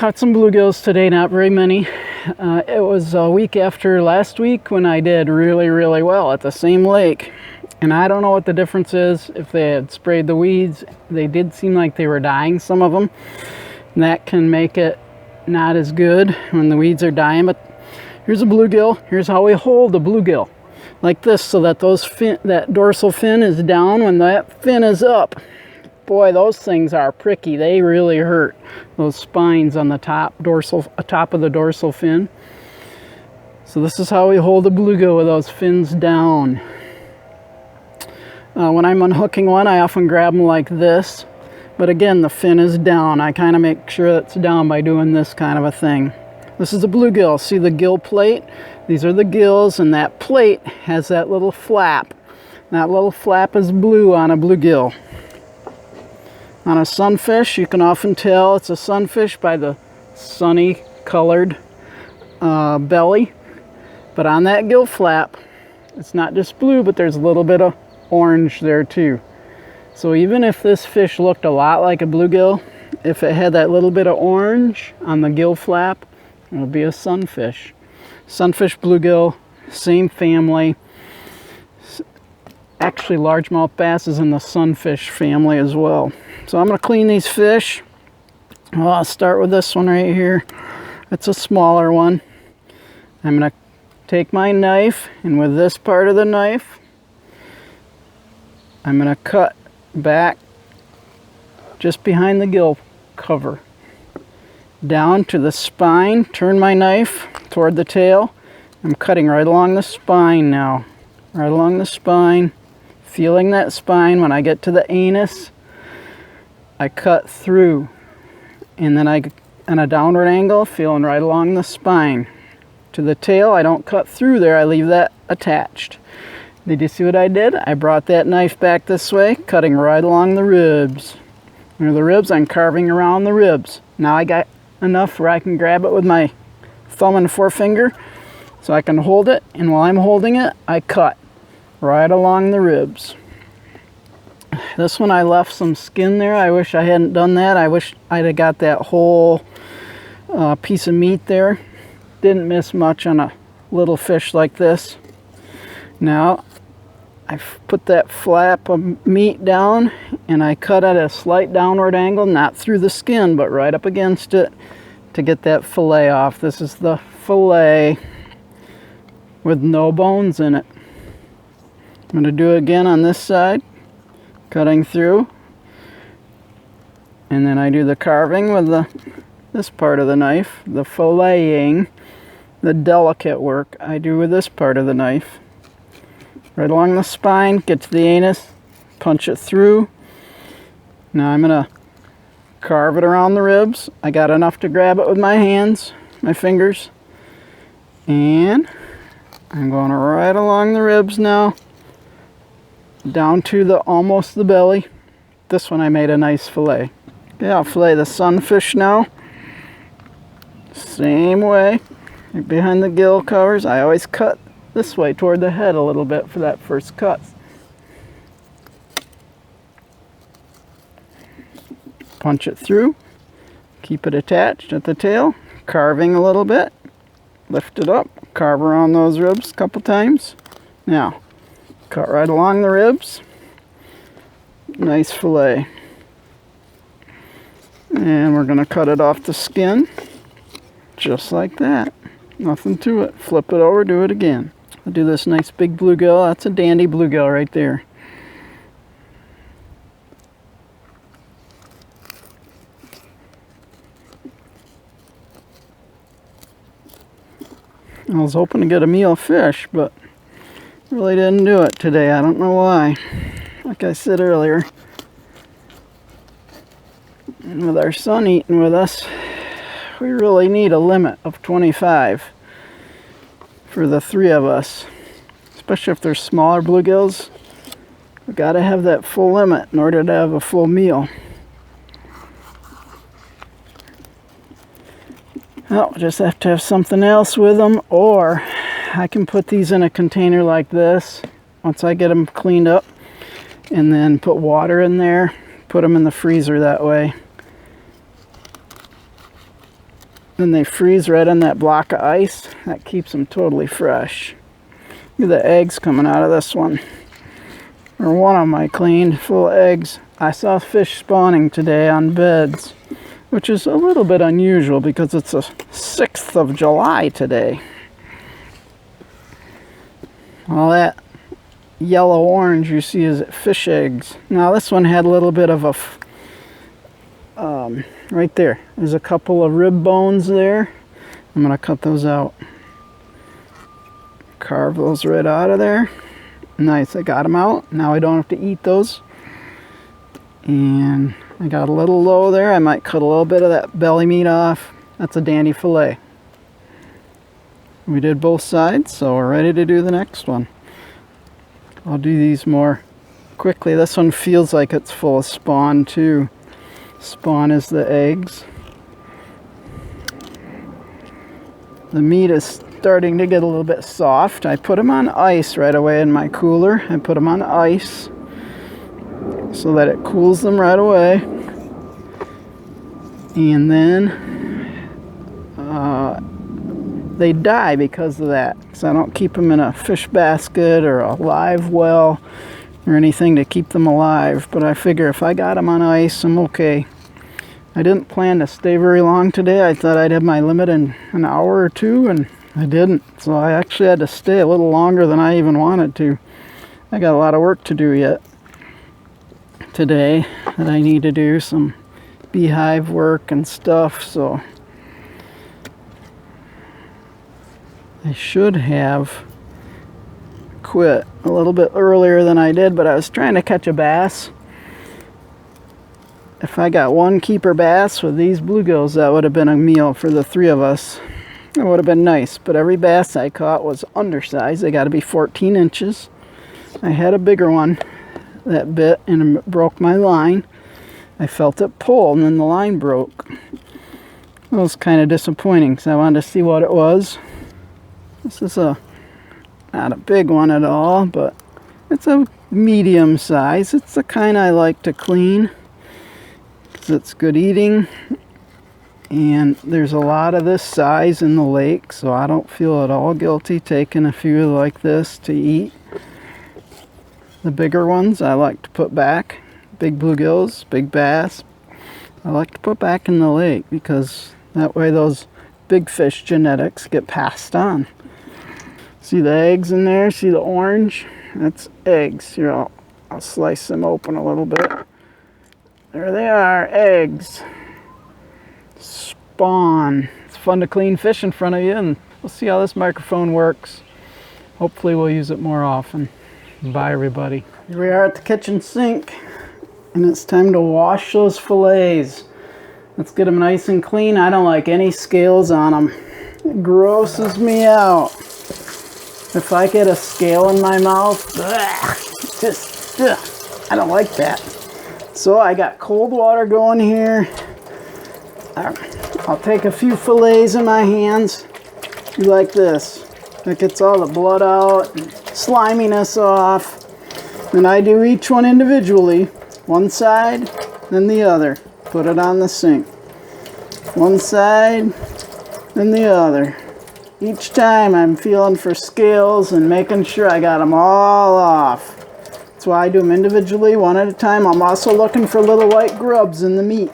caught some bluegills today, not very many. It was a week after last week when I did really well at the same lake. And I don't know what the difference is, if they had sprayed the weeds. They did seem like they were dying, some of them. And that can make it not as good when the weeds are dying. But here's a bluegill. Here's how we hold a bluegill. Like this, so that that dorsal fin is down when that fin is up. Boy, those things are pricky. They really hurt. Those spines on the top of the dorsal fin. So this is how we hold a bluegill, with those fins down. When I'm unhooking one, I often grab them like this. But again, the fin is down. I kind of make sure it's down by doing this kind of a thing. This is a bluegill. See the gill plate? These are the gills, and that plate has that little flap. That little flap is blue on a bluegill. On a sunfish, you can often tell it's a sunfish by the sunny colored belly. But on that gill flap, it's not just blue, but there's a little bit of orange there too. So even if this fish looked a lot like a bluegill, if it had that little bit of orange on the gill flap, it would be a sunfish. Sunfish, bluegill, same family. Actually, largemouth bass is in the sunfish family as well. So I'm going to clean these fish. Well, I'll start with this one right here. It's a smaller one. I'm going to take my knife, and with this part of the knife, I'm going to cut back just behind the gill cover, down to the spine. Turn my knife toward the tail. I'm cutting right along the spine now. Right along the spine. Feeling that spine. When I get to the anus, I cut through. And then on a downward angle, feeling right along the spine. To the tail, I don't cut through there. I leave that attached. Did you see what I did? I brought that knife back this way, cutting right along the ribs. Near the ribs, I'm carving around the ribs. Now I got enough where I can grab it with my thumb and forefinger, so I can hold it, and while I'm holding it, I cut right along the ribs. This one I left some skin there. I wish I hadn't done that. I wish I'd have got that whole piece of meat there. Didn't miss much on a little fish like this. Now I've put that flap of meat down, and I cut at a slight downward angle, not through the skin, but right up against it to get that fillet off. This is the fillet with no bones in it. I'm going to do it again on this side, cutting through, and then I do the carving with this part of the knife, the filleting, the delicate work I do with this part of the knife. Right along the spine, get to the anus, punch it through. Now I'm going to carve it around the ribs. I got enough to grab it with my hands, my fingers. And I'm going right along the ribs now, down to almost the belly. This one I made a nice fillet. Okay, I'll fillet the sunfish now. Same way, right behind the gill covers. I always cut this way toward the head a little bit for that first cut. Punch it through, keep it attached at the tail, carving a little bit, lift it up, carve around those ribs a couple times. Now, cut right along the ribs, nice fillet. And we're going to cut it off the skin, just like that. Nothing to it. Flip it over, do it again. I'll do this nice big bluegill. That's a dandy bluegill right there. I was hoping to get a meal fish, but really didn't do it today. I don't know why. Like I said earlier, and with our son eating with us, we really need a limit of 25 for the three of us, especially if they're smaller bluegills. We've got to have that full limit in order to have a full meal. Well, just have to have something else with them, or I can put these in a container like this once I get them cleaned up, and then put water in there, put them in the freezer that way. Then they freeze right on that block of ice. That keeps them totally fresh. Look at the eggs coming out of this one. Or one of them I cleaned full of eggs. I saw fish spawning today on beds, which is a little bit unusual because it's the 6th of July today. All that yellow-orange you see is fish eggs. Now this one had a little bit of a right there. There's a couple of rib bones there. I'm going to cut those out. Carve those right out of there. Nice, I got them out. Now I don't have to eat those. And I got a little low there. I might cut a little bit of that belly meat off. That's a dandy fillet. We did both sides, so we're ready to do the next one. I'll do these more quickly. This one feels like it's full of spawn too. Spawn is the eggs. The meat is starting to get a little bit soft. I put them on ice right away in my cooler. I put them on ice so that it cools them right away. And then they die because of that. So I don't keep them in a fish basket or a live well or anything to keep them alive. But I figure if I got them on ice, I'm okay. I didn't plan to stay very long today. I thought I'd have my limit in an hour or two, and I didn't. So I actually had to stay a little longer than I even wanted to. I got a lot of work to do yet today that I need to do, some beehive work and stuff, so I should have quit a little bit earlier than I did, but I was trying to catch a bass. If I got one keeper bass with these bluegills, that would have been a meal for the 3 of us. It would have been nice, but every bass I caught was undersized. They got to be 14 inches. I had a bigger one that bit and it broke my line. I felt it pull and then the line broke. It was kind of disappointing because I wanted to see what it was. This is not a big one at all, but it's a medium size. It's the kind I like to clean because it's good eating. And there's a lot of this size in the lake, so I don't feel at all guilty taking a few like this to eat. The bigger ones I like to put back. Big bluegills, big bass, I like to put back in the lake because that way those big fish genetics get passed on. See the eggs in there? See the orange? That's eggs. Here, I'll slice them open a little bit. There they are, eggs. Spawn. It's fun to clean fish in front of you, and we'll see how this microphone works. Hopefully we'll use it more often. Bye everybody. Here we are at the kitchen sink, and it's time to wash those fillets. Let's get them nice and clean. I don't like any scales on them. It grosses me out. If I get a scale in my mouth, I don't like that. So I got cold water going here. I'll take a few fillets in my hands. Do like this. That gets all the blood out and sliminess off. And I do each one individually. One side, then the other. Put it on the sink. One side, then the other. Each time I'm feeling for scales and making sure I got them all off. That's why I do them individually, one at a time. I'm also looking for little white grubs in the meat.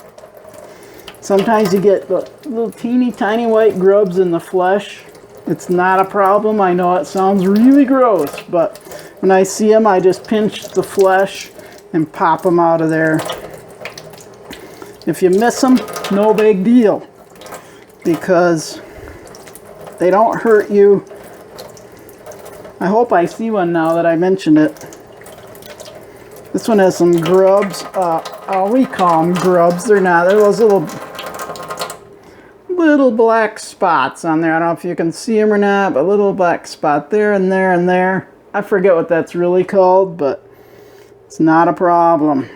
Sometimes you get the little teeny tiny white grubs in the flesh. It's not a problem. I know it sounds really gross, but when I see them, I just pinch the flesh and pop them out of there. If you miss them, no big deal, because they don't hurt you. I hope I see one now that I mentioned it. This one has some grubs. We call them grubs. They're not. They're those little black spots on there. I don't know if you can see them or not, but a little black spot there and there and there. I forget what that's really called, but it's not a problem.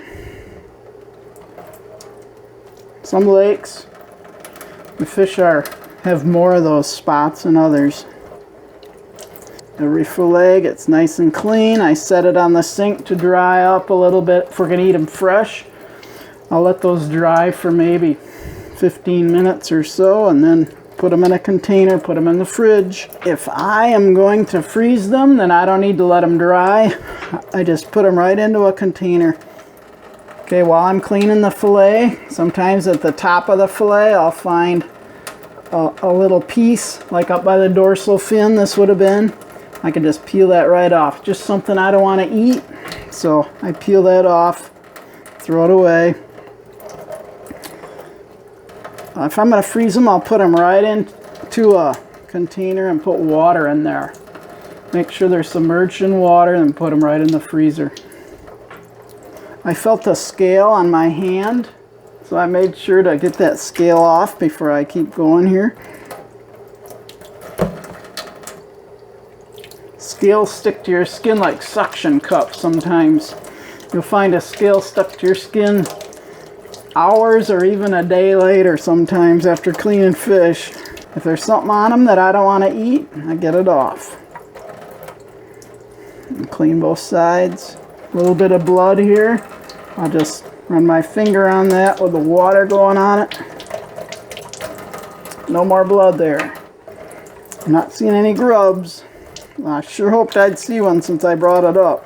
Some lakes, the fish have more of those spots than others. Every fillet gets nice and clean. I set it on the sink to dry up a little bit. If we're going to eat them fresh, I'll let those dry for maybe 15 minutes or so, and then put them in a container, put them in the fridge. If I am going to freeze them, then I don't need to let them dry. I just put them right into a container. Okay, while I'm cleaning the fillet, sometimes at the top of the fillet I'll find a little piece, like up by the dorsal fin this would have been. I can just peel that right off. Just something I don't want to eat, so I peel that off, throw it away. If I'm going to freeze them, I'll put them right into a container and put water in there. Make sure they're submerged in water and put them right in the freezer. I felt the scale on my hand, so I made sure to get that scale off before I keep going here. Scales stick to your skin like suction cups sometimes. You'll find a scale stuck to your skin hours or even a day later sometimes after cleaning fish. If there's something on them that I don't want to eat, I get it off. And clean both sides. A little bit of blood here. I'll just run my finger on that with the water going on it. No more blood there. I'm not seeing any grubs. I sure hoped I'd see one since I brought it up.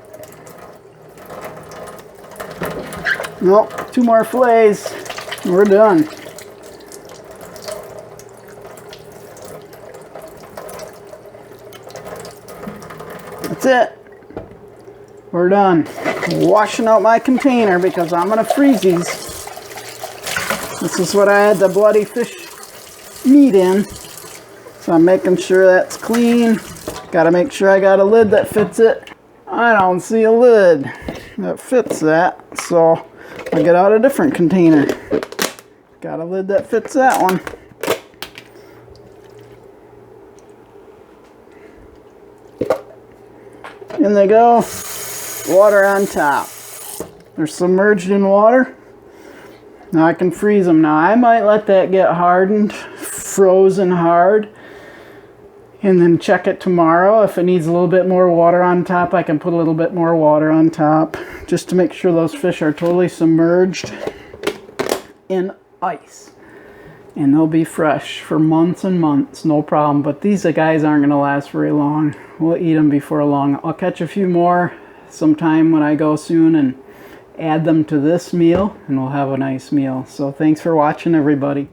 Nope, 2 more fillets. We're done. That's it. We're done. Washing out my container because I'm going to freeze these. This is what I had the bloody fish meat in. So I'm making sure that's clean. Got to make sure I got a lid that fits it. I don't see a lid that fits that, so I'll get out a different container. Got a lid that fits that one. In they go. Water on top. They're submerged in water. Now I can freeze them. Now I might let that get hardened, frozen hard, and then check it tomorrow. If it needs a little bit more water on top, I can put a little bit more water on top, just to make sure those fish are totally submerged in ice. And they'll be fresh for months and months, no problem. But these guys aren't going to last very long. We'll eat them before long. I'll catch a few more sometime when I go soon and add them to this meal, and we'll have a nice meal. So thanks for watching, everybody.